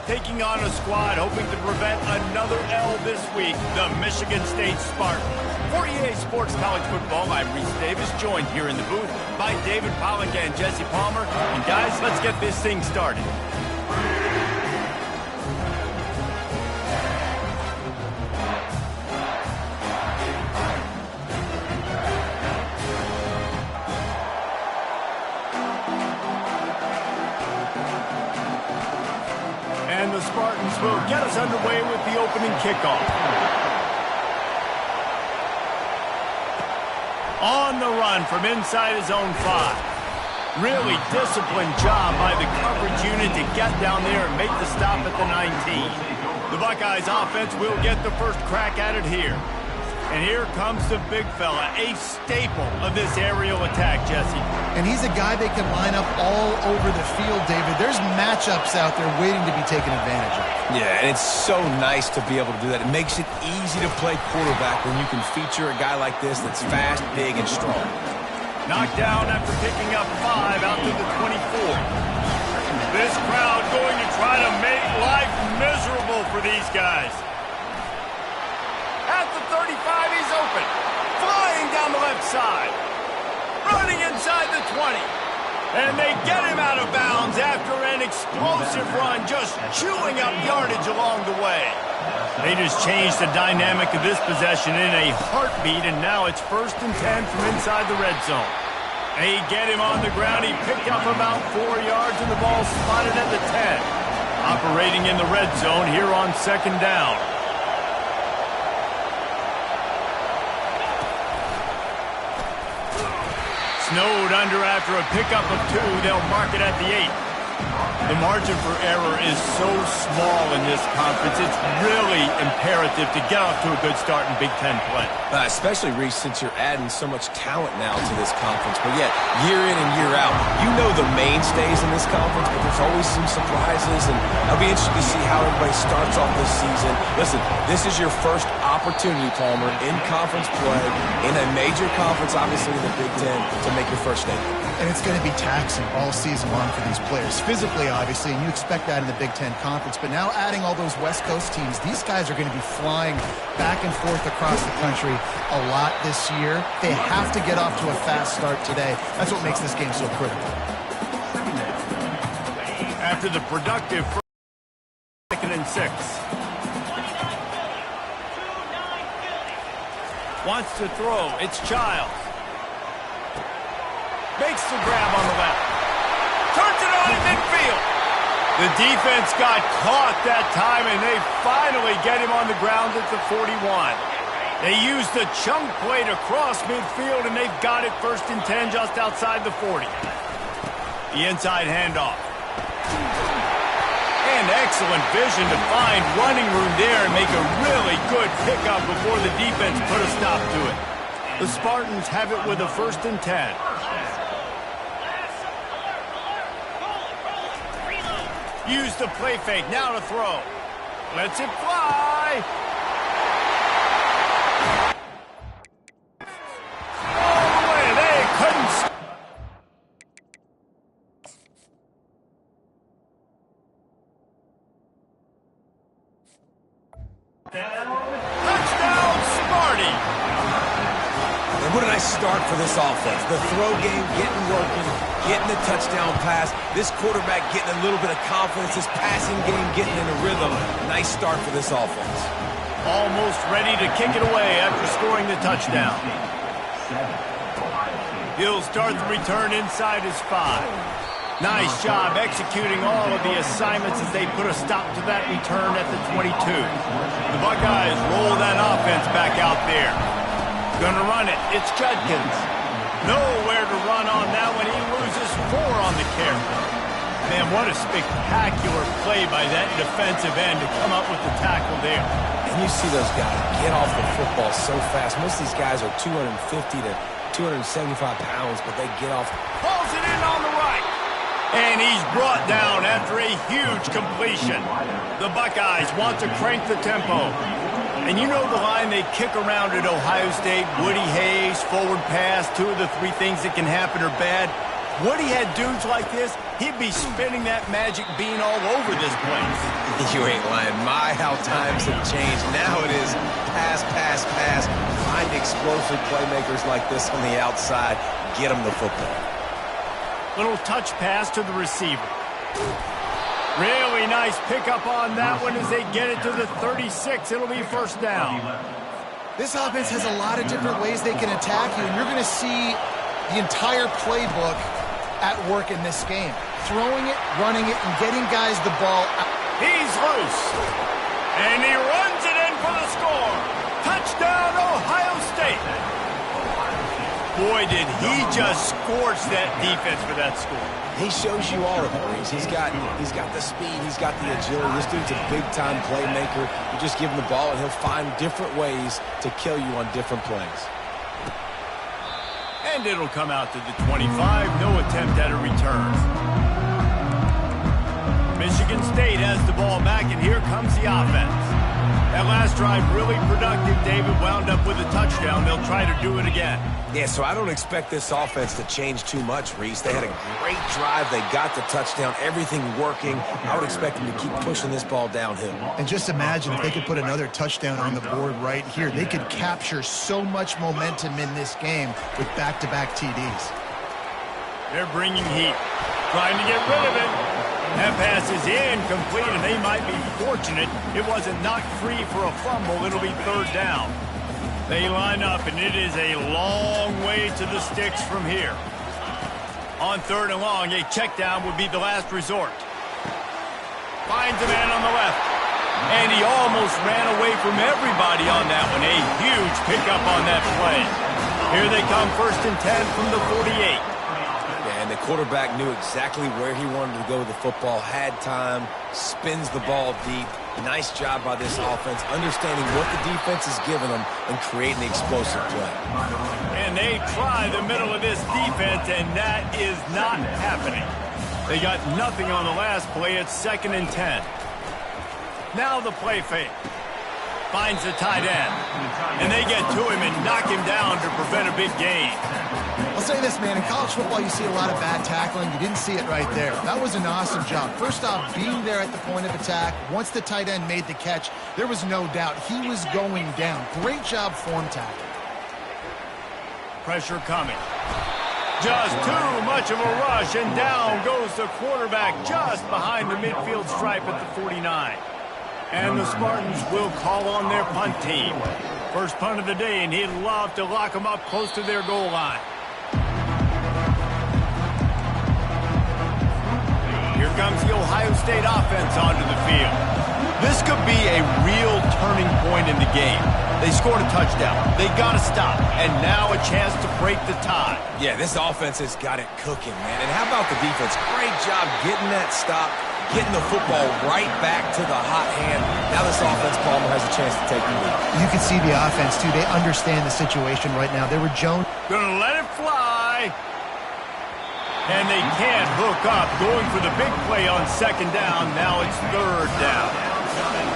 taking on a squad hoping to prevent another L this week, the Michigan State Spartans. For EA Sports College Football, I'm Reese Davis, joined here in the booth by David Pollock and Jesse Palmer. And guys, let's get this thing started. And the Spartans will get us underway with the opening kickoff. On the run from inside his own 5. Really disciplined job by the coverage unit to get down there and make the stop at the 19. The Buckeyes offense will get the first crack at it here. And here comes the big fella, a staple of this aerial attack, Jesse. And he's a guy they can line up all over the field, David. There's matchups out there waiting to be taken advantage of. Yeah, and it's so nice to be able to do that. It makes it easy to play quarterback when you can feature a guy like this that's fast, big, and strong. Knocked down after picking up 5 out to the 24. This crowd going to try to make life miserable for these guys. At the 35, he's open. Flying down the left side. Running inside the 20. And they get him out of bounds after an explosive run, just chewing up yardage along the way. They just changed the dynamic of this possession in a heartbeat, and now it's 1st and 10 from inside the red zone. They get him on the ground. He picked up about 4 yards, and the ball spotted at the 10. Operating in the red zone here on 2nd down. Snowed under after a pickup of 2. They'll mark it at the 8. The margin for error is so small in this conference. It's really imperative to get off to a good start in Big Ten play. Especially, Reese, since you're adding so much talent now to this conference. But yet, year in and year out, you know the mainstays in this conference, but there's always some surprises. And I'll be interested to see how everybody starts off this season. Listen, this is your first opportunity, Palmer, in conference play, in a major conference, obviously in the Big Ten, to make your first statement. And it's going to be taxing all season long for these players. Physically, obviously, and you expect that in the Big Ten Conference. But now adding all those West Coast teams, these guys are going to be flying back and forth across the country a lot this year. They have to get off to a fast start today. That's what makes this game so critical. After the productive 2nd and 6. Wants to throw. It's Childs. Makes the grab on the left. Turns it on in midfield. The defense got caught that time, and they finally get him on the ground at the 41. They used the chunk play to cross midfield, and they've got it 1st and 10 just outside the 40. The inside handoff. And excellent vision to find running room there and make a really good pickup before the defense put a stop to it. The Spartans have it with a 1st and 10. Use the play fake, now to throw. Lets it fly. All the way, they couldn't. Touchdown, Sparty. And what a nice start for this offense. The throw game getting working, getting the touchdown pass. This quarterback getting a little bit of confidence. This passing game getting in a rhythm. Nice start for this offense. Almost ready to kick it away after scoring the touchdown. He'll start the return inside his 5. Nice job executing all of the assignments as they put a stop to that return at the 22. The Buckeyes roll that offense back out there. Gonna run it. It's Judkins. Nowhere to run on that one. He loses 4 on the carry. Man, what a spectacular play by that defensive end to come up with the tackle there. And you see those guys get off the football so fast. Most of these guys are 250 to 275 pounds, but they get off. Pulls it in on the right. And he's brought down after a huge completion. The Buckeyes want to crank the tempo. And you know the line they kick around at Ohio State, Woody Hayes, forward pass, 2 of the 3 things that can happen are bad. Would he had dudes like this, he'd be spinning that magic bean all over this place. You ain't lying. My, how times have changed. Now it is pass, pass, pass. Find explosive playmakers like this on the outside. Get them the football. Little touch pass to the receiver. Really nice pickup on that one as they get it to the 36. It'll be first down. This offense has a lot of different ways they can attack you, and you're going to see the entire playbook at work in this game. Throwing it, running it, and getting guys the ball out. He's loose. And he runs it in for the score. Touchdown, Ohio State. Boy, did he just scorch that defense for that score. He shows you all of it, Reese. He's got the speed, he's got the agility. This dude's a big-time playmaker. You just give him the ball, and he'll find different ways to kill you on different plays. And it'll come out to the 25. No attempt at a return. Michigan State has the ball back, and here comes the offense. That last drive really productive. David wound up with a touchdown. They'll try to do it again. Yeah, so I don't expect this offense to change too much, Reese. They had a great drive. They got the touchdown. Everything working. I would expect them to keep pushing this ball downhill. And just imagine if they could put another touchdown on the board right here. They could capture so much momentum in this game with back-to-back TDs. They're bringing heat. Trying to get rid of it. That pass is incomplete, and they might be fortunate it wasn't knocked free for a fumble. It'll be third down. They line up, and it is a long way to the sticks from here. On third and long, a check down would be the last resort. Finds a man on the left. And he almost ran away from everybody on that one. A huge pickup on that play. Here they come, 1st and 10 from the 48. And the quarterback knew exactly where he wanted to go with the football, had time, spins the ball deep. Nice job by this offense, understanding what the defense is giving them and creating the explosive play. And they try the middle of this defense, and that is not happening. They got nothing on the last play. It's 2nd and 10. Now the play fake. Finds the tight end. And they get to him and knock him down to prevent a big gain. I'll say this, man. In college football, you see a lot of bad tackling. You didn't see it right there. That was an awesome job. First off, being there at the point of attack. Once the tight end made the catch, there was no doubt he was going down. Great job form tackling. Pressure coming. Just too much of a rush, and down goes the quarterback just behind the midfield stripe at the 49. And the Spartans will call on their punt team. First punt of the day, and he'd love to lock them up close to their goal line. Here comes the Ohio State offense onto the field. This could be a real turning point in the game. They scored a touchdown. They got to stop. And now a chance to break the tie. Yeah, this offense has got it cooking, man. And how about the defense? Great job getting that stop, getting the football right back to the hot hand. Now this offense, Palmer, has a chance to take the lead. You can see the offense, too. They understand the situation right now. They were Jones. Gonna let it fly. And they can't hook up. Going for the big play on 2nd down. Now it's 3rd down.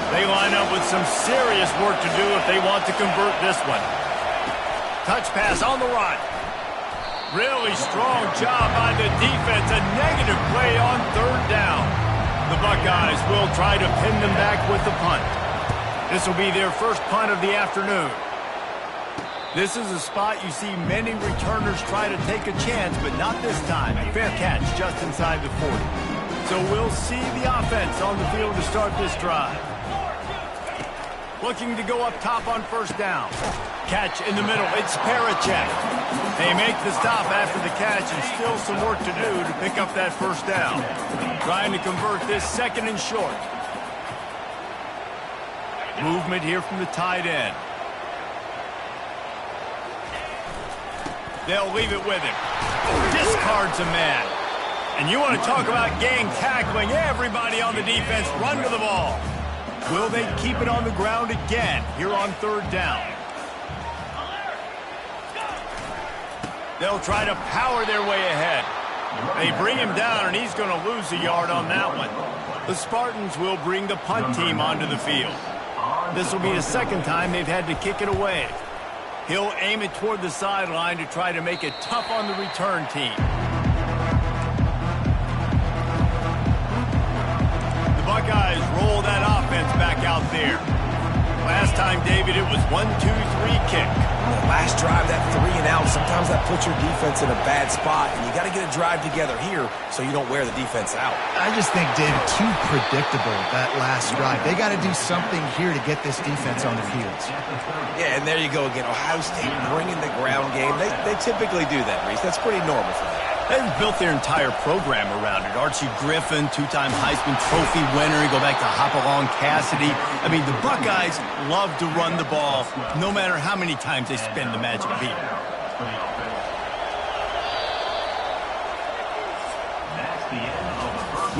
They line up with some serious work to do if they want to convert this one. Touch pass on the run. Really strong job by the defense. A negative play on 3rd down. The Buckeyes will try to pin them back with the punt. This will be their first punt of the afternoon. This is a spot you see many returners try to take a chance, but not this time. Fair catch just inside the 40. So we'll see the offense on the field to start this drive. Looking to go up top on 1st down. Catch in the middle. It's Parachek. They make the stop after the catch, and still some work to do to pick up that 1st down. Trying to convert this 2nd and short. Movement here from the tight end. They'll leave it with him. Discards a man. And you want to talk about gang tackling. Everybody on the defense run to the ball. Will they keep it on the ground again here on 3rd down? They'll try to power their way ahead. They bring him down, and he's going to lose a yard on that one. The Spartans will bring the punt team onto the field. This will be the 2nd time they've had to kick it away. He'll aim it toward the sideline to try to make it tough on the return team. out there. Last time, David, it was 1-2-3 kick. Last drive, that 3 and out, sometimes that puts your defense in a bad spot, and you got to get a drive together here so you don't wear the defense out. I just think, David, too predictable, that last drive. They got to do something here to get this defense on the field. Yeah, and there you go again. Ohio State bringing the ground game. They typically do that, Reese. That's pretty normal for them. They've built their entire program around it. Archie Griffin, two-time Heisman Trophy winner. You go back to Hopalong Cassidy. I mean, the Buckeyes love to run the ball, no matter how many times they spin the magic beat.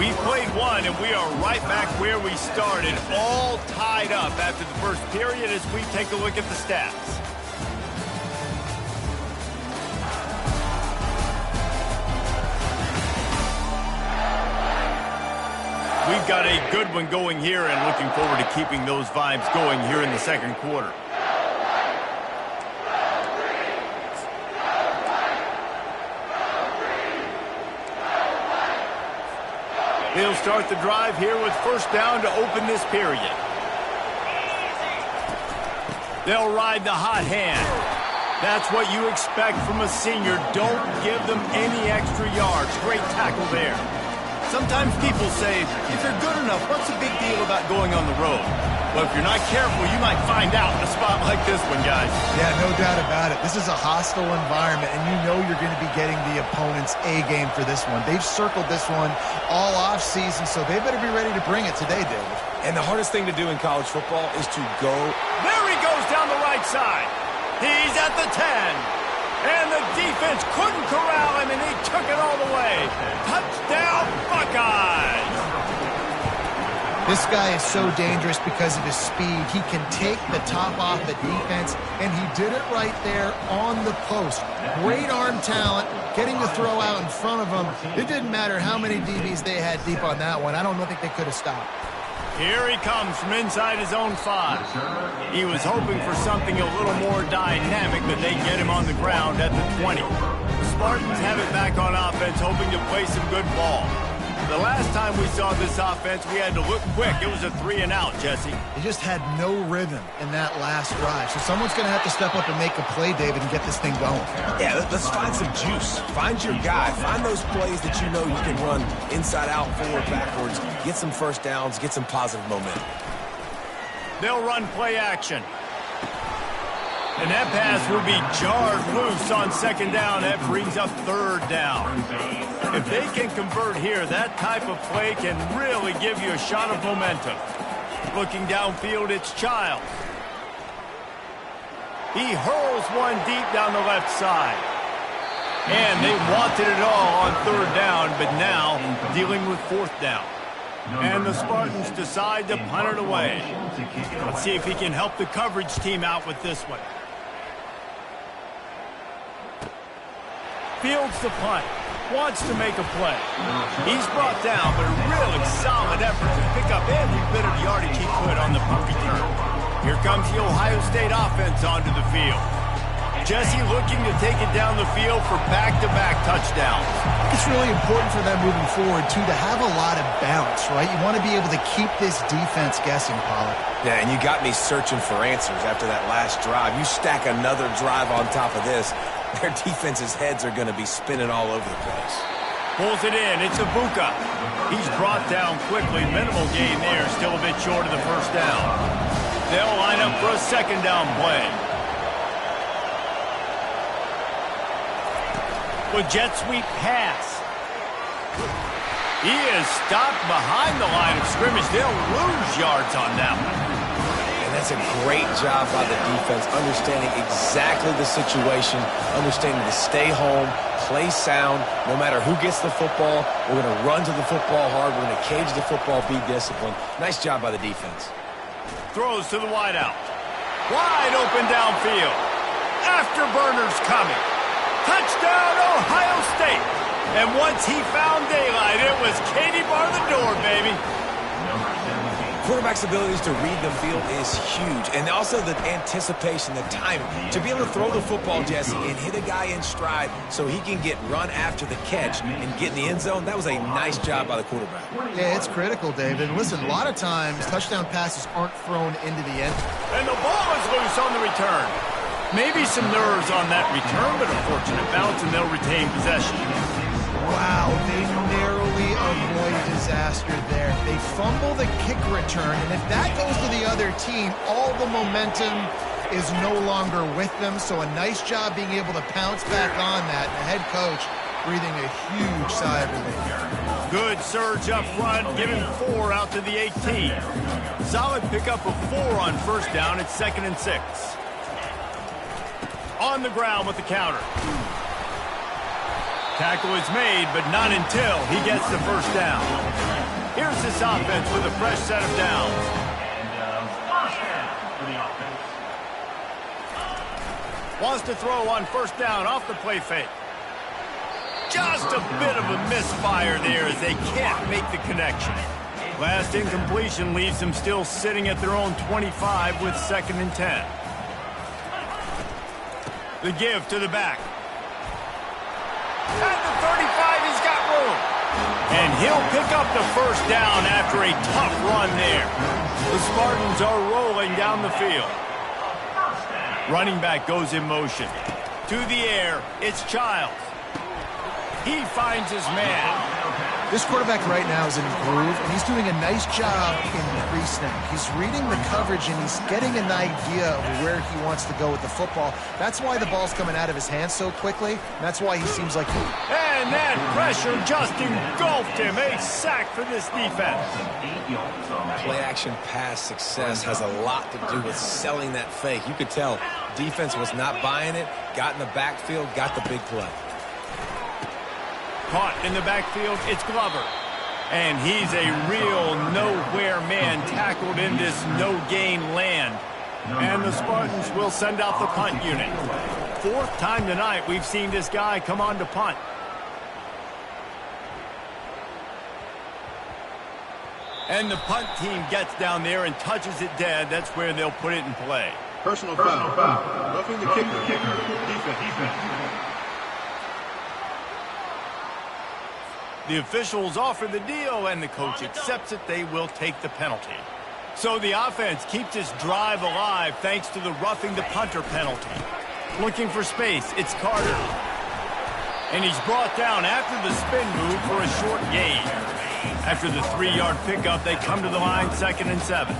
We've played one, and we are right back where we started, all tied up after the first period as we take a look at the stats. We've got a good one going here and looking forward to keeping those vibes going here in the second quarter. They'll start the drive here with first down to open this period. They'll ride the hot hand. That's what you expect from a senior. Don't give them any extra yards. Great tackle there. Sometimes people say, if they're good enough, what's the big deal about going on the road? Well, if you're not careful, you might find out in a spot like this one, guys. Yeah, no doubt about it. This is a hostile environment, and you know you're going to be getting the opponent's A-game for this one. They've circled this one all off-season, so they better be ready to bring it today, David. And the hardest thing to do in college football is to go. There he goes down the right side. He's at the 10. And the defense couldn't corral him, and he took it all the way. Touchdown, Buckeyes! This guy is so dangerous because of his speed. He can take the top off the defense, and he did it right there on the post. Great arm talent, getting the throw out in front of him. It didn't matter how many DBs they had deep on that one. I don't think they could have stopped. Here he comes from inside his own 5. He was hoping for something a little more dynamic, but they get him on the ground at the 20. The Spartans have it back on offense, hoping to play some good ball. The last time we saw this offense, we had to look quick. It was a 3 and out, Jesse. They just had no rhythm in that last drive. So someone's going to have to step up and make a play, David, and get this thing going. Yeah, let's find some juice. Find your guy. Find those plays that you know you can run inside out, forward, backwards. Get some first downs. Get some positive momentum. They'll run play action. And that pass will be jarred loose on second down. That brings up third down. If they can convert here, that type of play can really give you a shot of momentum. Looking downfield, it's Childs. He hurls one deep down the left side. And they wanted it all on third down, but now dealing with fourth down. And the Spartans decide to punt it away. Let's see if he can help the coverage team out with this one. Fields the punt. Wants to make a play. He's brought down, but a really solid effort to pick up every bit of yardage he could on the punt return. Here comes the Ohio State offense onto the field. Jesse looking to take it down the field for back-to-back touchdowns. It's really important for them moving forward, too, to have a lot of bounce, right? You want to be able to keep this defense guessing, Pollard. Yeah, and you got me searching for answers after that last drive. You stack another drive on top of this, their defense's heads are going to be spinning all over the place. Pulls it in. It's Ibuka. He's brought down quickly. Minimal gain there. Still a bit short of the first down. They'll line up for a second down play. With jet sweep pass. He is stopped behind the line of scrimmage. They'll lose yards on that one. And that's a great job by the defense, understanding exactly the situation, understanding to stay home, play sound. No matter who gets the football, we're going to run to the football hard. We're going to cage the football, be disciplined. Nice job by the defense. Throws to the wideout. Wide open downfield. Afterburner's coming. Touchdown, Ohio State. And once he found daylight, it was Katie bar the door, baby. quarterback's abilities to read the field is huge. And also the anticipation, the timing. To be able to throw the football, Jesse, and hit a guy in stride so he can get run after the catch and get in the end zone, that was a nice job by the quarterback. Yeah, it's critical, David. Listen, a lot of times touchdown passes aren't thrown into the end. And the ball is loose on the return. Maybe some nerves on that return, but a fortunate bounce, and they'll retain possession. Wow, they narrowly avoid disaster there. They fumble the kick return, and if that goes to the other team, all the momentum is no longer with them. So a nice job being able to pounce back on that. The head coach breathing a huge sigh of relief. Good surge up front, giving 4 out to the 18. Solid pickup of 4 on first down. It's 2nd and 6. On the ground with the counter. Tackle is made, but not until he gets the first down. Here's this offense with a fresh set of downs. Wants to throw on first down off the play fake. Just a bit of a misfire there as they can't make the connection. Last incompletion leaves them still sitting at their own 25 with 2nd and 10. The give to the back. At the 35, he's got room. And he'll pick up the first down after a tough run there. The Spartans are rolling down the field. Running back goes in motion. To the air, it's Childs. He finds his man. This quarterback right now is in a groove, and he's doing a nice job in pre-snap. He's reading the coverage, and he's getting an idea of where he wants to go with the football. That's why the ball's coming out of his hands so quickly. That's why he seems like he... And that pressure just engulfed him. A sack for this defense. Play-action pass success has a lot to do with selling that fake. You could tell defense was not buying it, got in the backfield, got the big play. Caught in the backfield, it's Glover. And he's a real nowhere man tackled in this no-gain land. And the Spartans will send out the punt unit. 4th time tonight we've seen this guy come on to punt. And the punt team gets down there and touches it dead. That's where they'll put it in play. Personal foul. Roughing the kicker. Defense. The officials offer the deal, and the coach accepts it. They will take the penalty. So the offense keeps its drive alive thanks to the roughing the punter penalty. Looking for space, it's Carter. And he's brought down after the spin move for a short gain. After the 3-yard pickup, they come to the line, 2nd and 7.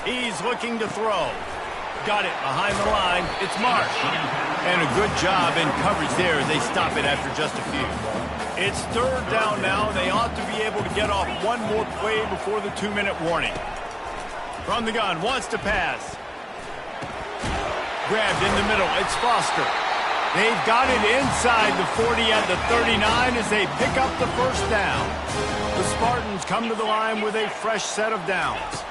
He's looking to throw. Got it behind the line. It's Marsh. And a good job in coverage there as they stop it after just a few. It's 3rd down now. They ought to be able to get off one more play before the 2-minute warning. From the gun, wants to pass. Grabbed in the middle. It's Foster. They've got it inside the 40 at the 39 as they pick up the first down. The Spartans come to the line with a fresh set of downs.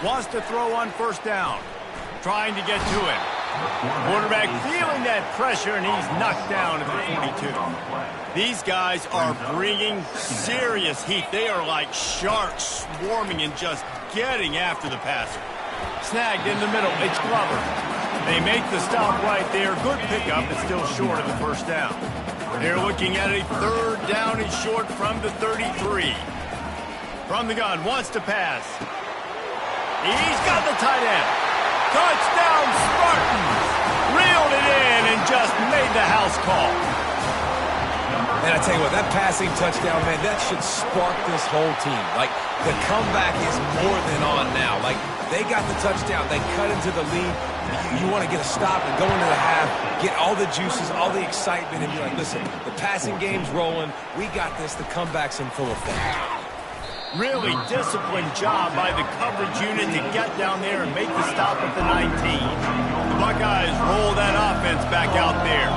Wants to throw on first down. Trying to get to him. Quarterback feeling that pressure, and he's knocked down at the 42. These guys are bringing serious heat. They are like sharks swarming and just getting after the passer. Snagged in the middle. It's Glover. They make the stop right there. Good pickup, but still short of the first down. They're looking at a 3rd down and short from the 33. From the gun, wants to pass. He's got the tight end. Touchdown Spartans! Reeled it in and just made the house call. And I tell you what, that passing touchdown, man, that should spark this whole team. Like, the comeback is more than on now. Like, they got the touchdown. They cut into the lead. You want to get a stop and go into the half, get all the juices, all the excitement, and be like, listen, the passing game's rolling. We got this. The comeback's in full effect. Really disciplined job by the coverage unit to get down there and make the stop at the 19. The Buckeyes roll that offense back out there.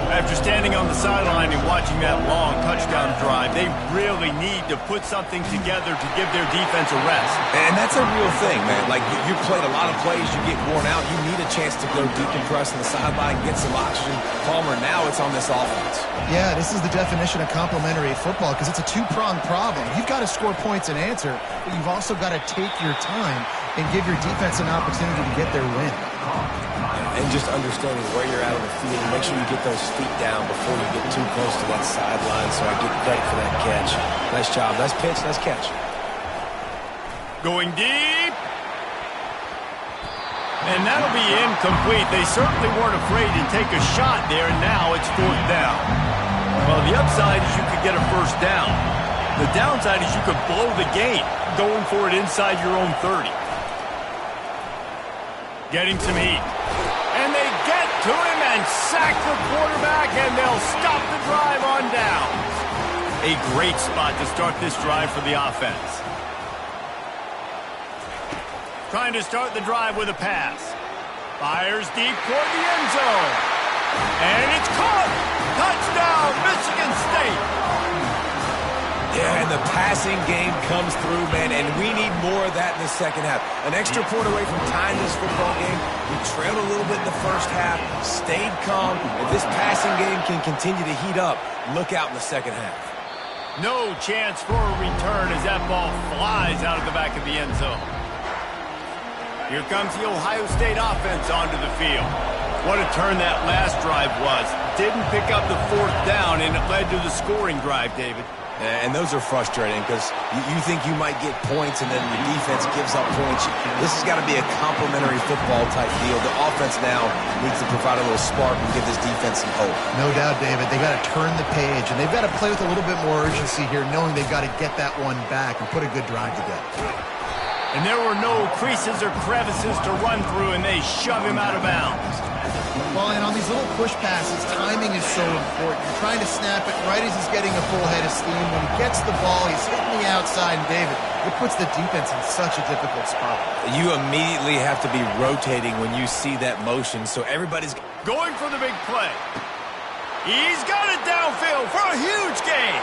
After standing on the sideline and watching that long touchdown drive, they really need to put something together to give their defense a rest. And that's a real thing, man. Like, you played a lot of plays, you get worn out, you need a chance to go decompress on the sideline, get some oxygen. Palmer, now it's on this offense. Yeah, this is the definition of complementary football because it's a two-pronged problem. You've got to score points and answer, but you've also got to take your time and give your defense an opportunity to get their win. And just understanding where you're at on the field, make sure you get those feet down before you get too close to that sideline, so I get credit for that catch. Nice job. Nice pitch. Nice catch. Going deep. And that'll be incomplete. They certainly weren't afraid to take a shot there, and now it's 4th down. Well, the upside is you could get a first down. The downside is you could blow the game going for it inside your own 30. Getting some heat. And they get to him and sack the quarterback, and they'll stop the drive on downs. A great spot to start this drive for the offense. Trying to start the drive with a pass. Fires deep toward the end zone. And it's caught. Touchdown, Michigan State. Yeah, and the passing game comes through, man, and we need more of that in the second half. An extra point away from tying this football game. We trailed a little bit in the first half, stayed calm. If this passing game can continue to heat up, look out in the second half. No chance for a return as that ball flies out of the back of the end zone. Here comes the Ohio State offense onto the field. What a turn that last drive was. Didn't pick up the 4th down, and it led to the scoring drive, David. And those are frustrating because you think you might get points and then your defense gives up points. This has got to be a complementary football type deal. The offense now needs to provide a little spark and give this defense some hope. No doubt, David. They've got to turn the page, and they've got to play with a little bit more urgency here, knowing they've got to get that one back and put a good drive together. And there were no creases or crevices to run through, and they shove him out of bounds. Well, and on these little push passes, timing is so important. You're trying to snap it right as he's getting a full head of steam. When he gets the ball, he's hitting the outside, and David, it puts the defense in such a difficult spot. You immediately have to be rotating when you see that motion, so everybody's going for the big play. He's got it downfield for a huge gain.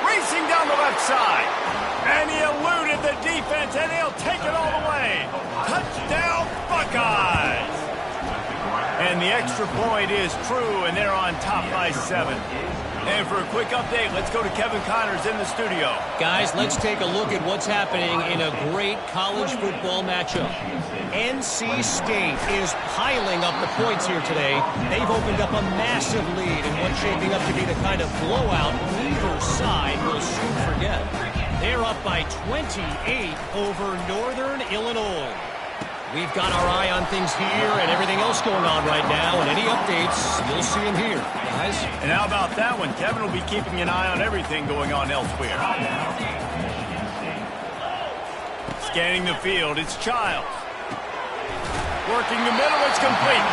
Racing down the left side. And he eluded the defense, and he'll take it all the way. Touchdown, Buckeyes. And the extra point is true, and they're on top by 7. And for a quick update, let's go to Kevin Connors in the studio. Guys, let's take a look at what's happening in a great college football matchup. NC State is piling up the points here today. They've opened up a massive lead in what's shaping up to be the kind of blowout neither side will soon forget. They're up by 28 over Northern Illinois. We've got our eye on things here and everything else going on right now, and any updates, you'll see them here, guys. And how about that one? Kevin will be keeping an eye on everything going on elsewhere. Scanning the field, it's Childs. Working the middle, it's complete.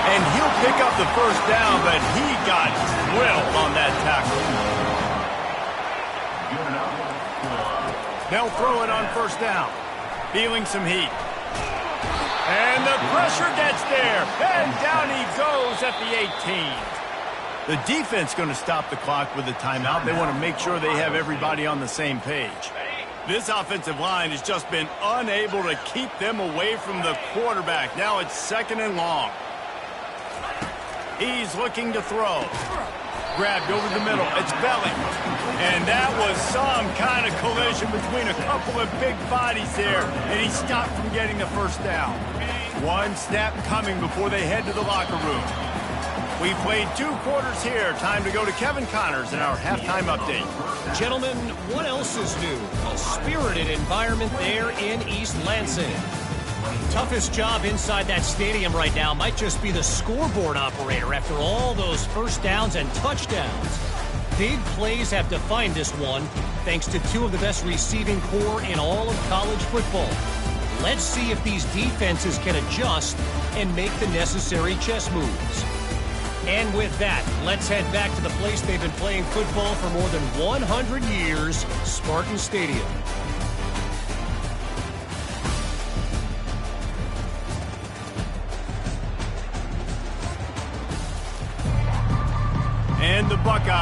And he'll pick up the first down, but he got drilled on that tackle. They'll throw it on first down. Feeling some heat. And the pressure gets there. And down he goes at the 18. The defense going to stop the clock with a timeout. They want to make sure they have everybody on the same page. This offensive line has just been unable to keep them away from the quarterback. Now it's 2nd and long. He's looking to throw. Grabbed over the middle. It's Belly. And that was some kind of collision between a couple of big bodies there. And he stopped from getting the first down. One snap coming before they head to the locker room. We played 2 quarters here. Time to go to Kevin Connors in our halftime update. Gentlemen, what else is new? A spirited environment there in East Lansing. Toughest job inside that stadium right now might just be the scoreboard operator after all those first downs and touchdowns. Big plays have defined this one, thanks to 2 of the best receiving corps in all of college football. Let's see if these defenses can adjust and make the necessary chess moves. And with that, let's head back to the place they've been playing football for more than 100 years, Spartan Stadium.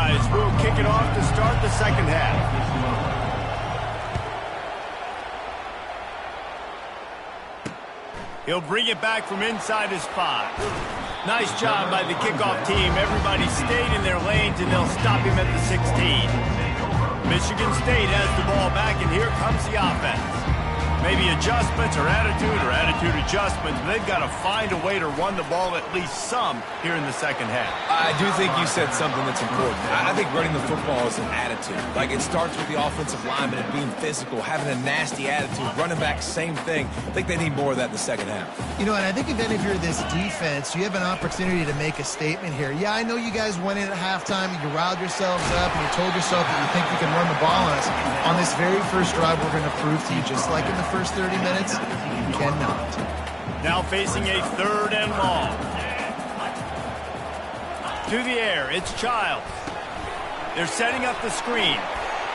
Buckeyes will kick it off to start the second half. He'll bring it back from inside his 5. Nice job by the kickoff team. Everybody stayed in their lanes, and they'll stop him at the 16. Michigan State has the ball back, and here comes the offense. Maybe adjustments or attitude adjustments, but they've got to find a way to run the ball at least some here in the second half. I do think you said something that's important. I think running the football is an attitude. Like, it starts with the offensive lineman and being physical, having a nasty attitude. Running back, same thing. I think they need more of that in the second half. You know, and I think even if you're this defense, you have an opportunity to make a statement here. Yeah, I know you guys went in at halftime and you riled yourselves up and you told yourself that you think you can run the ball on us. On this very first drive, we're going to prove to you, just like in the first 30 minutes, you cannot. Now facing a 3rd and long. To the air, it's Childs. They're setting up the screen.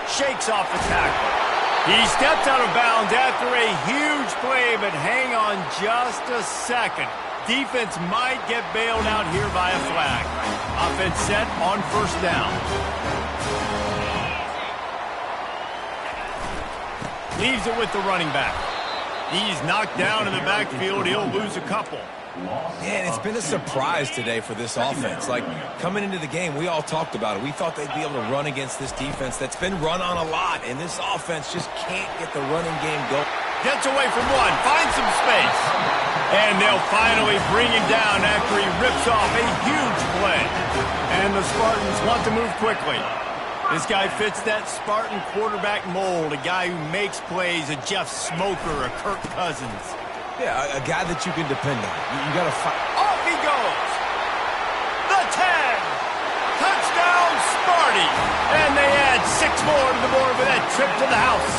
Shakes off the tackle. He steps out of bounds after a huge play, but hang on just a second. Defense might get bailed out here by a flag. Offense set on 1st down. Leaves it with the running back. He's knocked down in the backfield. He'll lose a couple. Yeah, and it's been a surprise today for this offense. Like, coming into the game, we all talked about it. We thought they'd be able to run against this defense that's been run on a lot, and this offense just can't get the running game going. Gets away from one, finds some space. And they'll finally bring him down after he rips off a huge play. And the Spartans want to move quickly. This guy fits that Spartan quarterback mold, a guy who makes plays, a Jeff Smoker, a Kirk Cousins. Yeah, a guy that you can depend on. You got to fight. Off he goes. The 10. Touchdown, Sparty. And they add 6 more to the board with that trip to the house.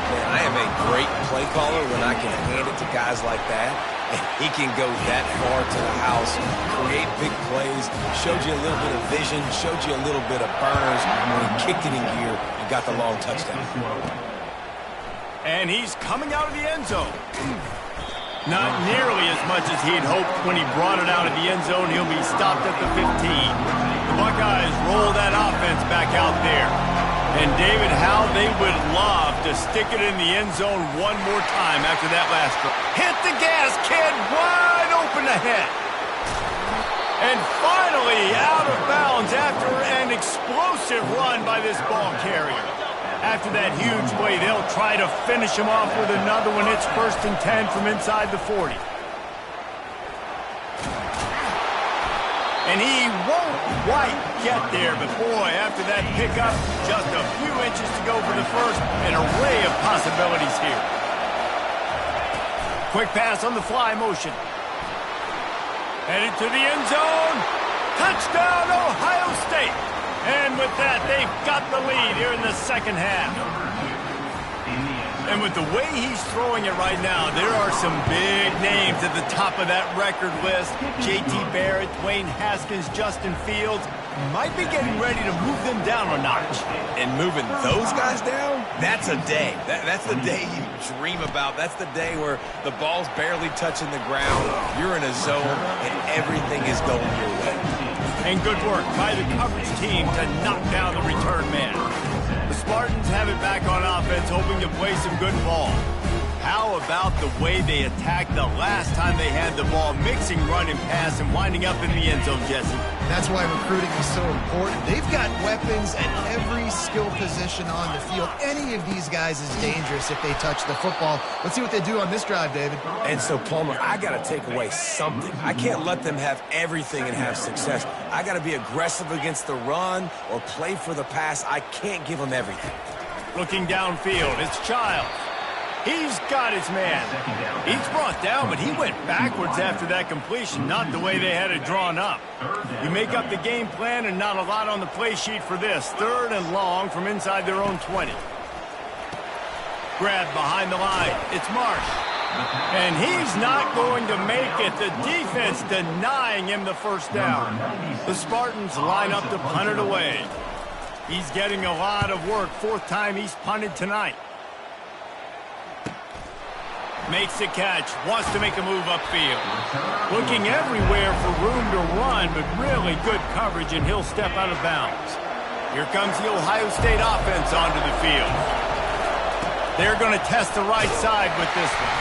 Man, I am a great play caller when I can hand it to guys like that. And he can go that far to the house, create big plays, showed you a little bit of vision, showed you a little bit of burners. When he kicked it in gear, he got the long touchdown. And he's coming out of the end zone. Not nearly as much as he'd hoped when he brought it out of the end zone. He'll be stopped at the 15. The Buckeyes roll that offense back out there. And David, how they would love to stick it in the end zone one more time after that last drive. Hit the gas, kid, wide open ahead. And finally out of bounds after an explosive run by this ball carrier. After that huge play, they'll try to finish him off with another one. It's 1st and 10 from inside the 40. And he won't quite get there, but boy, after that pickup, just a few inches to go for the first. An array of possibilities here. Quick pass on the fly motion. Headed to the end zone. Touchdown, Ohio State. And with that, they've got the lead here in the second half. And with the way he's throwing it right now, there are some big names at the top of that record list. J.T. Barrett, Dwayne Haskins, Justin Fields. Might be getting ready to move them down a notch. And moving those guys down, that's a day. That's the day you dream about. That's the day where the ball's barely touching the ground, you're in a zone, and everything is going your way. And good work by the coverage team to knock down the return man. The Spartans have it back on offense, hoping to play some good ball. How about the way they attacked the last time they had the ball, mixing run and pass and winding up in the end zone, Jesse? That's why recruiting is so important. They've got weapons at every skill position on the field. Any of these guys is dangerous if they touch the football. Let's see what they do on this drive, David. And so, Palmer, I got to take away something. I can't let them have everything and have success. I got to be aggressive against the run or play for the pass. I can't give them everything. Looking downfield, it's Childs. He's got his man. He's brought down, but he went backwards after that completion, not the way they had it drawn up. You make up the game plan and not a lot on the play sheet for this. 3rd and long from inside their own 20. Grab behind the line. It's Marsh. And he's not going to make it. The defense denying him the first down. The Spartans line up to punt it away. He's getting a lot of work. 4th time he's punted tonight. Makes the catch, wants to make a move upfield. Looking everywhere for room to run, but really good coverage, and he'll step out of bounds. Here comes the Ohio State offense onto the field. They're going to test the right side with this one.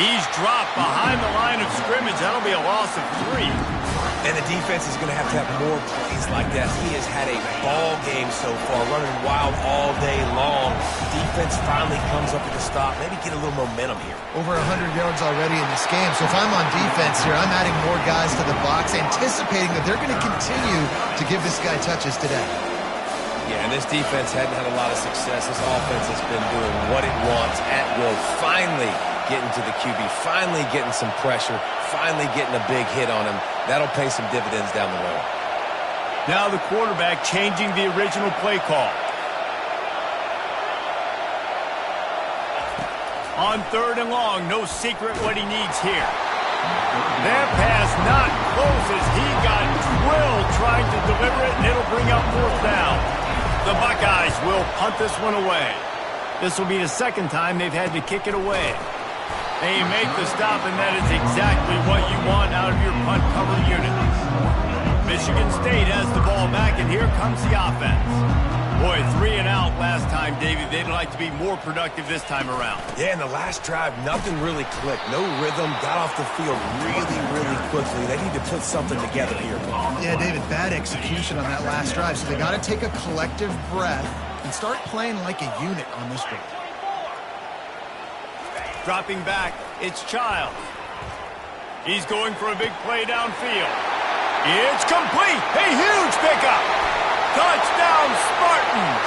He's dropped behind the line of scrimmage. That'll be a loss of 3. And the defense is going to have more plays like that. He has had a ball game so far, running wild all day long. Defense finally comes up with a stop, maybe get a little momentum here. Over 100 yards already in this game. So if I'm on defense here, I'm adding more guys to the box, anticipating that they're going to continue to give this guy touches today. Yeah, and this defense hadn't had a lot of success. This offense has been doing what it wants at will. Finally getting to the QB, finally getting some pressure, finally getting a big hit on him. That'll pay some dividends down the road. Now the quarterback changing the original play call. On 3rd and long, no secret what he needs here. That pass not close as he got drilled trying to deliver it, and it'll bring up 4th down. The Buckeyes will punt this one away. This will be the 2nd time they've had to kick it away. They make the stop, and that is exactly what you want out of your punt cover unit. Michigan State has the ball back, and here comes the offense. Boy, 3 and out last time, Davey. They'd like to be more productive this time around. Yeah, in the last drive, nothing really clicked. No rhythm, got off the field really quickly. They need to put something together here. Yeah, David, bad execution on that last drive. So they got to take a collective breath and start playing like a unit on this one. Dropping back, it's Childs. He's going for a big play downfield. It's complete. A huge pickup. Touchdown, Spartans.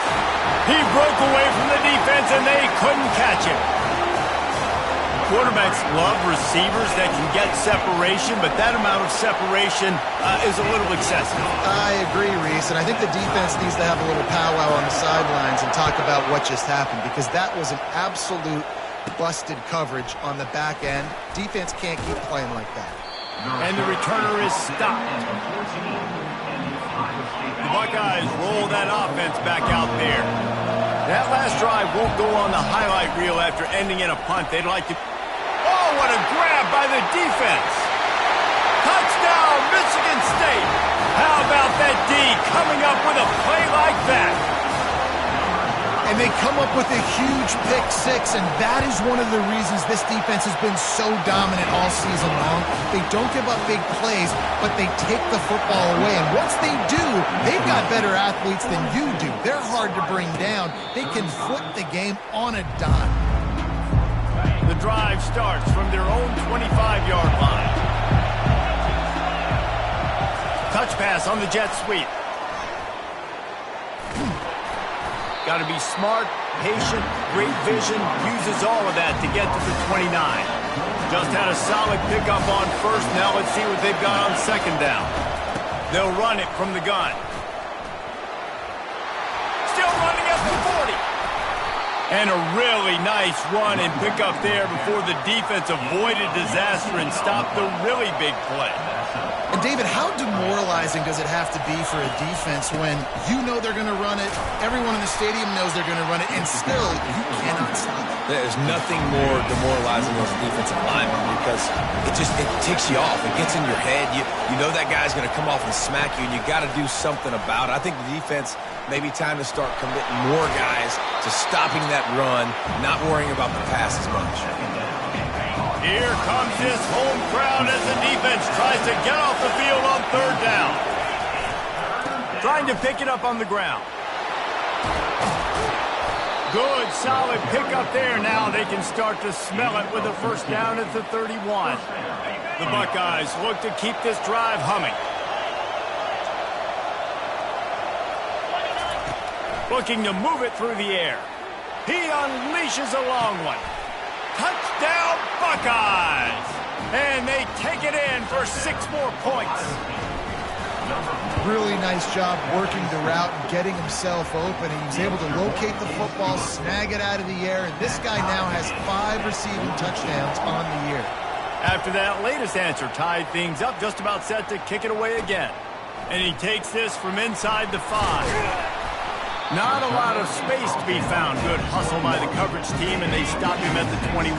He broke away from the defense, and they couldn't catch him. Quarterbacks love receivers that can get separation, but that amount of separation is a little excessive. I agree, Reese, and I think the defense needs to have a little powwow on the sidelines and talk about what just happened, because that was an absolute busted coverage on the back end. Defense can't keep playing like that. And the returner is stopped. The Buckeyes roll that offense back out there. That last drive won't go on the highlight reel after ending in a punt. They'd like to... Oh, what a grab by the defense. Touchdown, Michigan State. How about that D coming up with a play like that? And they come up with a huge pick 6, and that is one of the reasons this defense has been so dominant all season long. They don't give up big plays, but they take the football away. And once they do, they've got better athletes than you do. They're hard to bring down. They can flip the game on a dime. The drive starts from their own 25-yard line. Touch pass on the jet sweep. Got to be smart, patient, great vision, uses all of that to get to the 29. Just had a solid pickup on 1st. Now let's see what they've got on 2nd down. They'll run it from the gun. Still running up to 40. And a really nice run and pickup there before the defense avoided disaster and stopped the really big play. And David, how demoralizing does it have to be for a defense when you know they're going to run it, everyone in the stadium knows they're going to run it, and still you cannot stop it? There's nothing more demoralizing as a defensive lineman because it ticks you off. It gets in your head. You know that guy's going to come off and smack you, and you got to do something about it. I think the defense maybe time to start committing more guys to stopping that run, not worrying about the pass as much. Here comes this home crowd as the defense tries to get off the field on 3rd down. Trying to pick it up on the ground. Good, solid pickup there. Now they can start to smell it with a 1st down at the 31. The Buckeyes look to keep this drive humming. Looking to move it through the air. He unleashes a long one. Touchdown, Buckeyes! And they take it in for 6 more points. Really nice job working the route and getting himself open. He was able to locate the football, snag it out of the air, and this guy now has 5 receiving touchdowns on the year. After that latest answer tied things up, just about set to kick it away again. And he takes this from inside the 5. Not a lot of space to be found. Good hustle by the coverage team, and they stop him at the 21.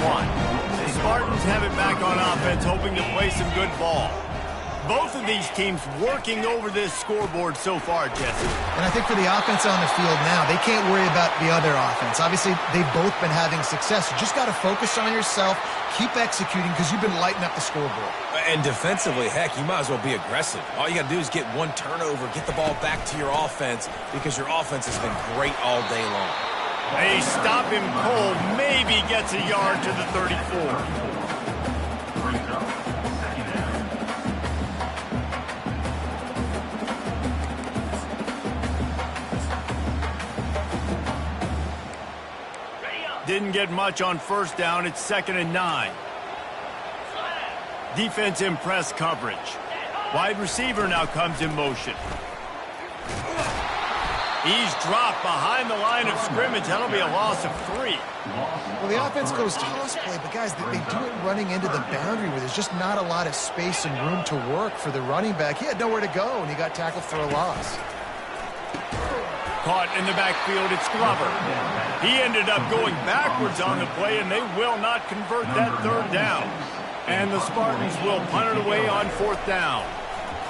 Spartans have it back on offense, hoping to play some good ball. Both of these teams working over this scoreboard so far, Jesse. And I think for the offense on the field now, they can't worry about the other offense. Obviously, they've both been having success. You just got to focus on yourself, keep executing, because you've been lighting up the scoreboard. And defensively, heck, you might as well be aggressive. All you got to do is get one turnover, get the ball back to your offense, because your offense has been great all day long. They stop him cold, maybe gets a yard to the 34. Didn't get much on first down. It's 2nd and 9. Defense in press coverage. Wide receiver now comes in motion. He's dropped behind the line of scrimmage. That'll be a loss of 3. Well, the offense goes toss play, but guys, they do it running into the boundary where there's just not a lot of space and room to work for the running back. He had nowhere to go, and he got tackled for a loss. Caught in the backfield, it's Glover. He ended up going backwards on the play, and they will not convert that 3rd down. And the Spartans will punt it away on 4th down.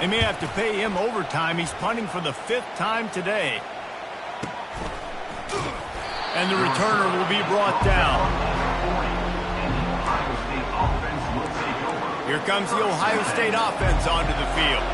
They may have to pay him overtime. He's punting for the 5th time today. And the returner will be brought down. Here comes the Ohio State offense onto the field.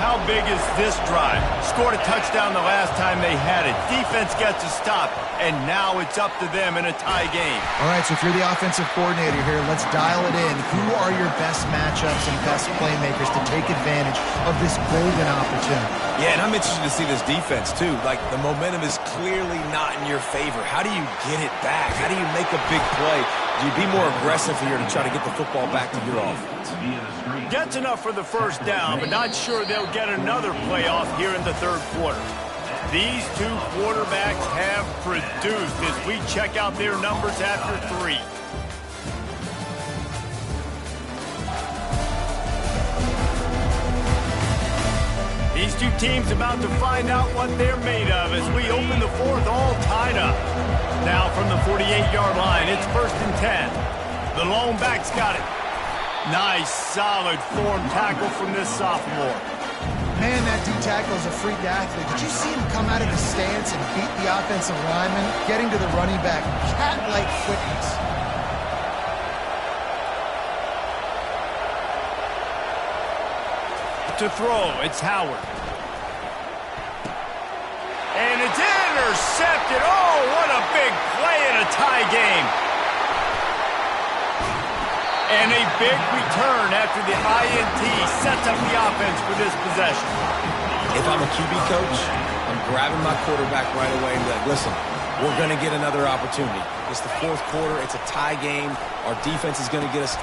How big is this drive? Scored a touchdown the last time they had it. Defense gets a stop, and now it's up to them in a tie game. All right, so if you're the offensive coordinator here, let's dial it in. Who are your best matchups and best playmakers to take advantage of this golden opportunity? Yeah, and I'm interested to see this defense, too. Like, the momentum is clearly not in your favor. How do you get it back? How do you make a big play? Do you be more aggressive here to try to get the football back to your offense? Gets enough for the 1st down, but not sure they'll get another playoff here in the 3rd quarter. These two quarterbacks have produced as we check out their numbers after 3. These two teams about to find out what they're made of as we open the 4th all tied up. Now from the 48-yard line, it's 1st and 10. The lone back's got it. Nice, solid form tackle from this sophomore. Man, that D-tackle is a freak athlete. Did you see him come out of his stance and beat the offensive lineman, getting to the running back? Cat-like quickness. To throw, it's Howard. And it's intercepted. Oh, what a big play in a tie game. And a big return after the INT sets up the offense for this possession. If I'm a QB coach, I'm grabbing my quarterback right away and be like, listen, we're going to get another opportunity. It's the 4th quarter. It's a tie game. Our defense is going to get us.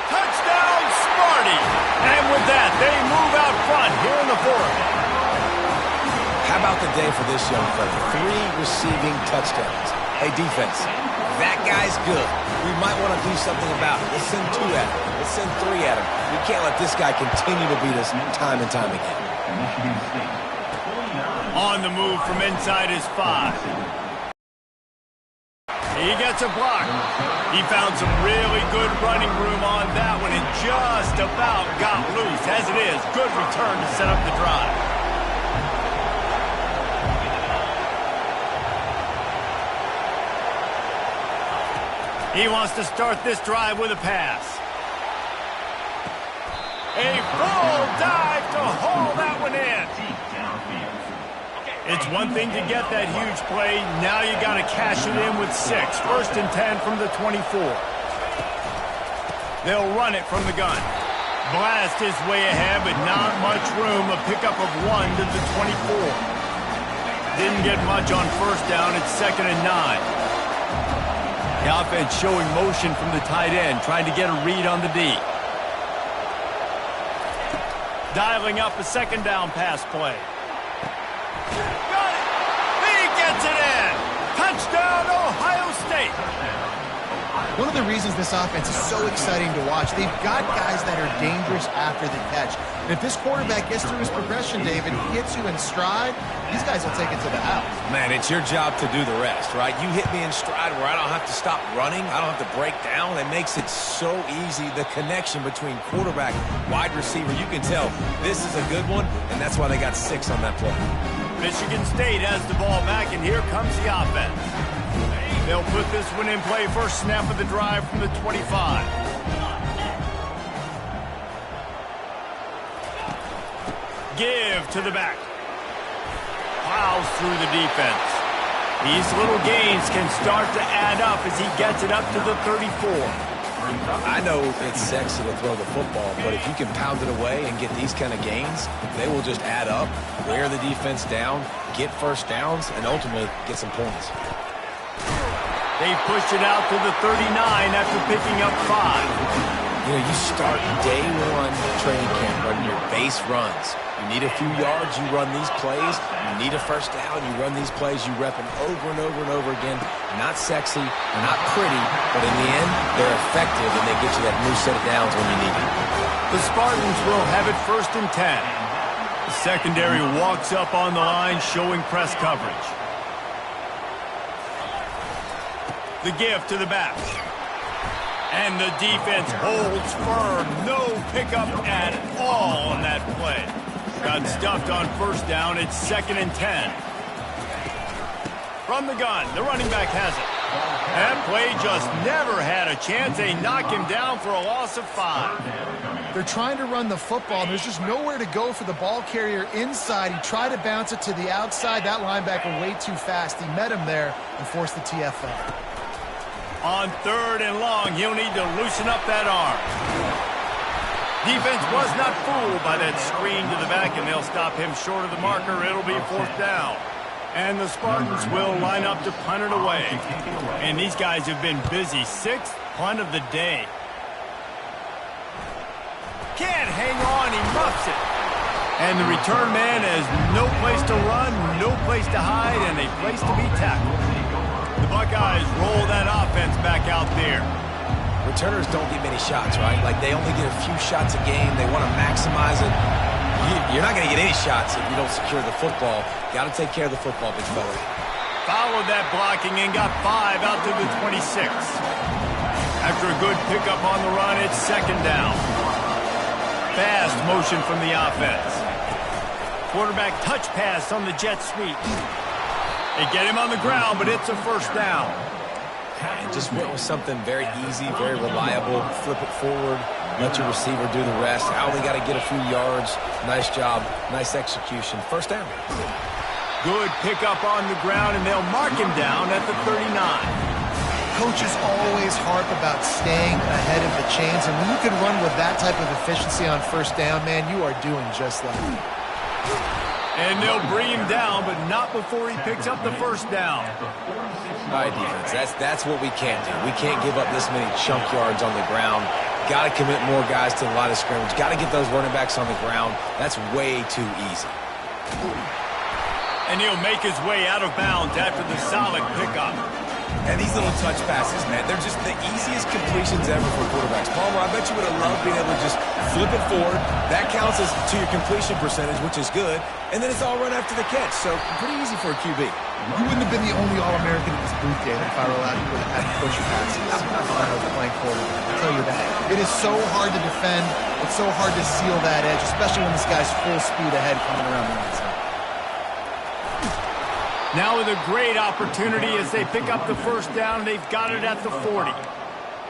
Touchdown, Sparty! And with that, they move out front here in the 4th. How about the day for this young fella? 3 receiving touchdowns. Hey, defense, that guy's good. We might want to do something about it. Let's send 2 at him. Let's send 3 at him. We can't let this guy continue to beat us time and time again. On the move from inside his 5. He gets a block. He found some really good running room on that one and just about got loose. As it is, good return to set up the drive. He wants to start this drive with a pass. A full dive to haul that one in. It's one thing to get that huge play. Now you got to cash it in with 6. 1st and 10 from the 24. They'll run it from the gun. Blast his way ahead, but not much room. A pickup of 1 to the 24. Didn't get much on 1st down. It's 2nd and 9. The offense showing motion from the tight end, trying to get a read on the D. Dialing up a 2nd down pass play. Got it! He gets it in! Touchdown, Ohio State! One of the reasons this offense is so exciting to watch, they've got guys that are dangerous after the catch. And if this quarterback gets through his progression, David, he hits you in stride, these guys will take it to the house. Man, it's your job to do the rest, right? You hit me in stride where I don't have to stop running. I don't have to break down. It makes it so easy. The connection between quarterback, wide receiver, you can tell this is a good one, and that's why they got 6 on that play. Michigan State has the ball back, and here comes the offense. They'll put this one in play. First snap of the drive from the 25. Give to the back. Plows through the defense. These little gains can start to add up as he gets it up to the 34. I know it's sexy to throw the football, but if you can pound it away and get these kind of gains, they will just add up, wear the defense down, get first downs, and ultimately get some points. They pushed it out to the 39 after picking up 5. You know, you start day one training camp running your base runs. You need a few yards, you run these plays. You need a first down, you run these plays. You rep them over and over and over again. Not sexy, not pretty, but in the end, they're effective and they get you that new set of downs when you need it. The Spartans will have it 1st and 10. The secondary walks up on the line, showing press coverage. The give to the back. And the defense holds firm. No pickup at all on that play. Got stuffed on first down. It's 2nd and 10. From the gun, the running back has it. That play just never had a chance. They knock him down for a loss of 5. They're trying to run the football. There's just nowhere to go for the ball carrier inside. He tried to bounce it to the outside. That linebacker way too fast. He met him there and forced the TFL. On 3rd and long, he'll need to loosen up that arm. Defense was not fooled by that screen to the back, and they'll stop him short of the marker. It'll be 4th down. And the Spartans will line up to punt it away. And these guys have been busy. 6th punt of the day. Can't hang on. He muffs it. And the return man has no place to run, no place to hide, and a place to be tackled. The Buckeyes roll that offense back out there. Returners don't get many shots, right? Like, they only get a few shots a game. They want to maximize it. You're not going to get any shots if you don't secure the football. Got to take care of the football, big fella. Followed that blocking and got 5 out to the 26. After a good pickup on the run, it's 2nd down. Fast motion from the offense. Quarterback touch pass on the jet sweep. They get him on the ground, but it's a 1st down. And just went with something very easy, very reliable. Flip it forward, let your receiver do the rest. I only got to get a few yards. Nice job, nice execution. 1st down. Good pickup on the ground, and they'll mark him down at the 39. Coaches always harp about staying ahead of the chains, and when you can run with that type of efficiency on 1st down, man, you are doing just that. And they'll bring him down, but not before he picks up the 1st down. All right, defense, that's what we can't do. We can't give up this many chunk yards on the ground. Got to commit more guys to the line of scrimmage. Got to get those running backs on the ground. That's way too easy. And he'll make his way out of bounds after the solid pickup. And these little touch passes, man, they're just the easiest completions ever for quarterbacks. Palmer, I bet you would have loved being able to just flip it forward. That counts as to your completion percentage, which is good. And then it's all run after the catch, so pretty easy for a QB. You wouldn't have been the only All-American at this booth, David, if I were allowed to have push passes when I was playing quarterback. I'll tell you that. It is so hard to defend. It's so hard to seal that edge, especially when this guy's full speed ahead coming around the outside. Now with a great opportunity as they pick up the 1st down. They've got it at the 40.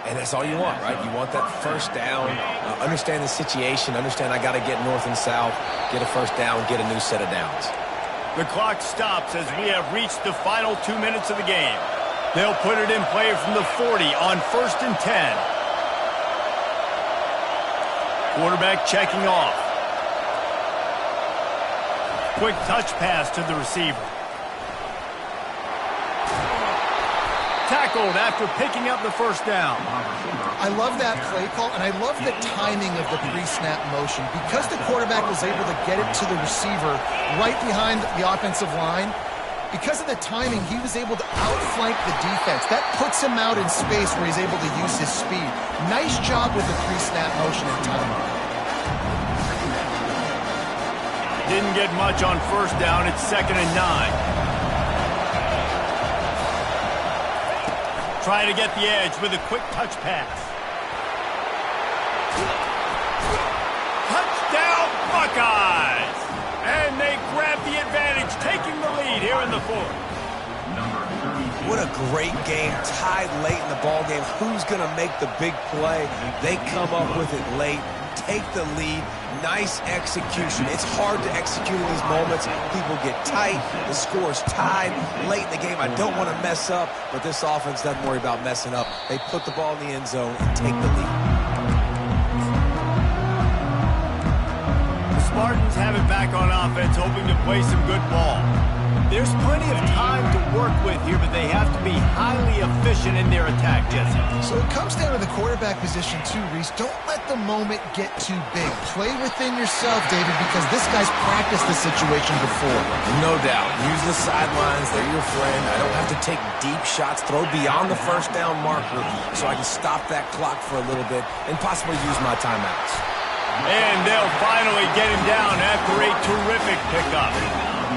And that's all you want, right? You want that 1st down, understand the situation, understand I got to get north and south, get a 1st down, get a new set of downs. The clock stops as we have reached the final 2 minutes of the game. They'll put it in play from the 40 on 1st and 10. Quarterback checking off. Quick touch pass to the receiver. Tackled after picking up the 1st down. I love that play call, and I love the timing of the pre-snap motion. Because the quarterback was able to get it to the receiver right behind the offensive line, Because of the timing, he was able to outflank the defense. That puts him out in space where he's able to use his speed. Nice job with the pre-snap motion and timing. Didn't get much on first down. It's 2nd and 9. Trying to get the edge with a quick touch pass. Touchdown, Buckeyes! And they grab the advantage, taking the lead here in the 4th. What a great game, tied late in the ball game. Who's going to make the big play? They come up with it late, take the lead. Nice execution. It's hard to execute in these moments. People get tight. The score's tied late in the game. I don't want to mess up, but this offense doesn't worry about messing up. They put the ball in the end zone and take the lead. The Spartans have it back on offense, hoping to play some good ball. There's plenty of time to work with here, but they have to be highly efficient in their attack, Jesse. So it comes down to the quarterback position too, Reese. Don't let the moment get too big. Play within yourself, David, because this guy's practiced the situation before. No doubt. Use the sidelines. They're your friend. I don't have to take deep shots, throw beyond the first down marker so I can stop that clock for a little bit and possibly use my timeouts. And they'll finally get him down after a terrific pickup.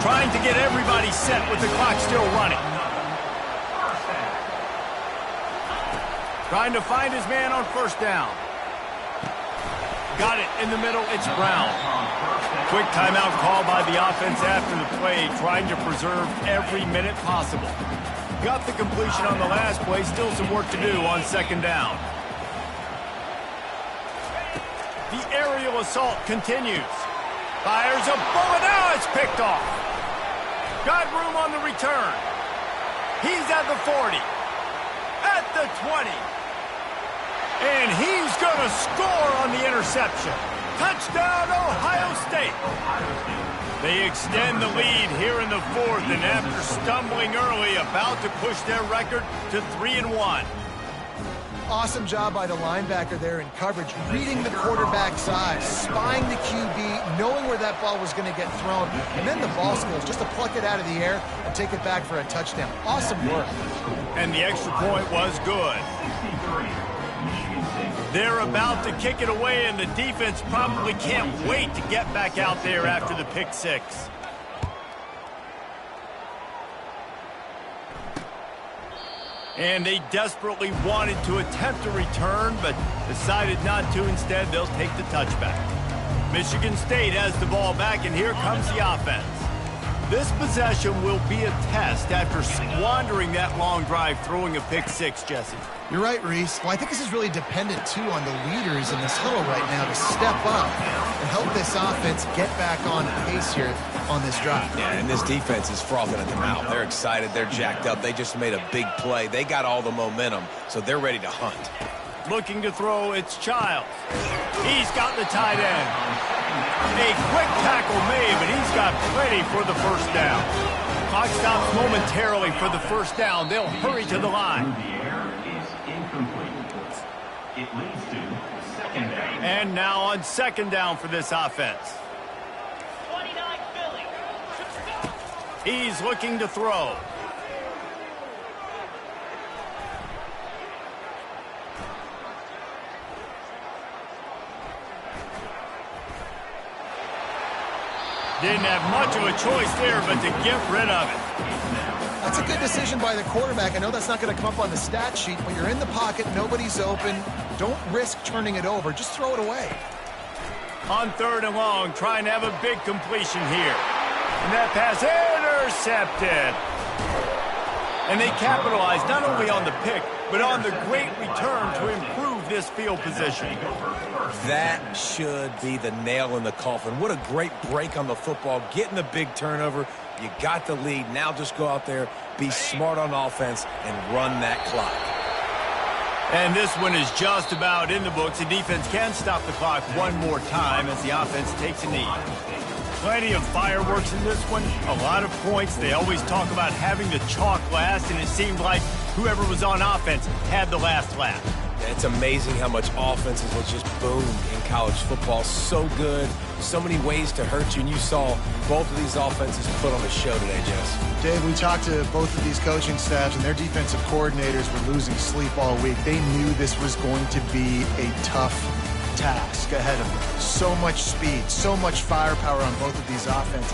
Trying to get everybody set with the clock still running. Trying to find his man on first down. Got it in the middle. It's Brown. Quick timeout call by the offense after the play, trying to preserve every minute possible. Got the completion on the last play. Still some work to do on 2nd down. The aerial assault continues. Fires a bullet. Now it's picked off. Got room on the return. He's at the 40. At the 20. And he's going to score on the interception. Touchdown, Ohio State. They extend the lead here in the 4th, and after stumbling early, about to push their record to 3-1. Awesome job by the linebacker there in coverage, reading the quarterback's eyes, spying the QB, knowing where that ball was going to get thrown, and then the ball skills just to pluck it out of the air and take it back for a touchdown. Awesome work. And the extra point was good. They're about to kick it away, and the defense probably can't wait to get back out there after the pick six. And they desperately wanted to attempt a return, but decided not to. Instead, they'll take the touchback. Michigan State has the ball back, and here comes the offense. This possession will be a test after squandering that long drive, throwing a pick six, Jesse. You're right, Reese. Well, I think this is really dependent, too, on the leaders in this huddle right now to step up and help this offense get back on pace here on this drive. Yeah, and this defense is frothing at the mouth. They're excited. They're jacked up. They just made a big play. They got all the momentum, so they're ready to hunt. Looking to throw, it's Childs. He's got the tight end. A quick tackle made, but he's got plenty for the first down. Clock stops momentarily for the first down. They'll hurry to the line. It leads to 2nd down. And now on 2nd down for this offense. 29 Philly. He's looking to throw. Didn't have much of a choice there, but to get rid of it. That's a good decision by the quarterback. I know that's not going to come up on the stat sheet, but you're in the pocket, nobody's open. Don't risk turning it over. Just throw it away. On 3rd and long, trying to have a big completion here. And that pass intercepted. And they capitalized not only on the pick, but on the great return to improve this field position. That should be the nail in the coffin. What a great break on the football, getting the big turnover. You got the lead. Now just go out there, be smart on offense, and run that clock. And this one is just about in the books. The defense can stop the clock one more time as the offense takes a knee. Plenty of fireworks in this one, a lot of points. They always talk about having the chalk last, and it seemed like whoever was on offense had the last laugh. It's amazing how much offenses will just boom in college football. So good, so many ways to hurt you, and you saw both of these offenses put on a show today, Jess. Dave, we talked to both of these coaching staffs, and their defensive coordinators were losing sleep all week. They knew this was going to be a tough task ahead of them. So much speed, so much firepower on both of these offenses.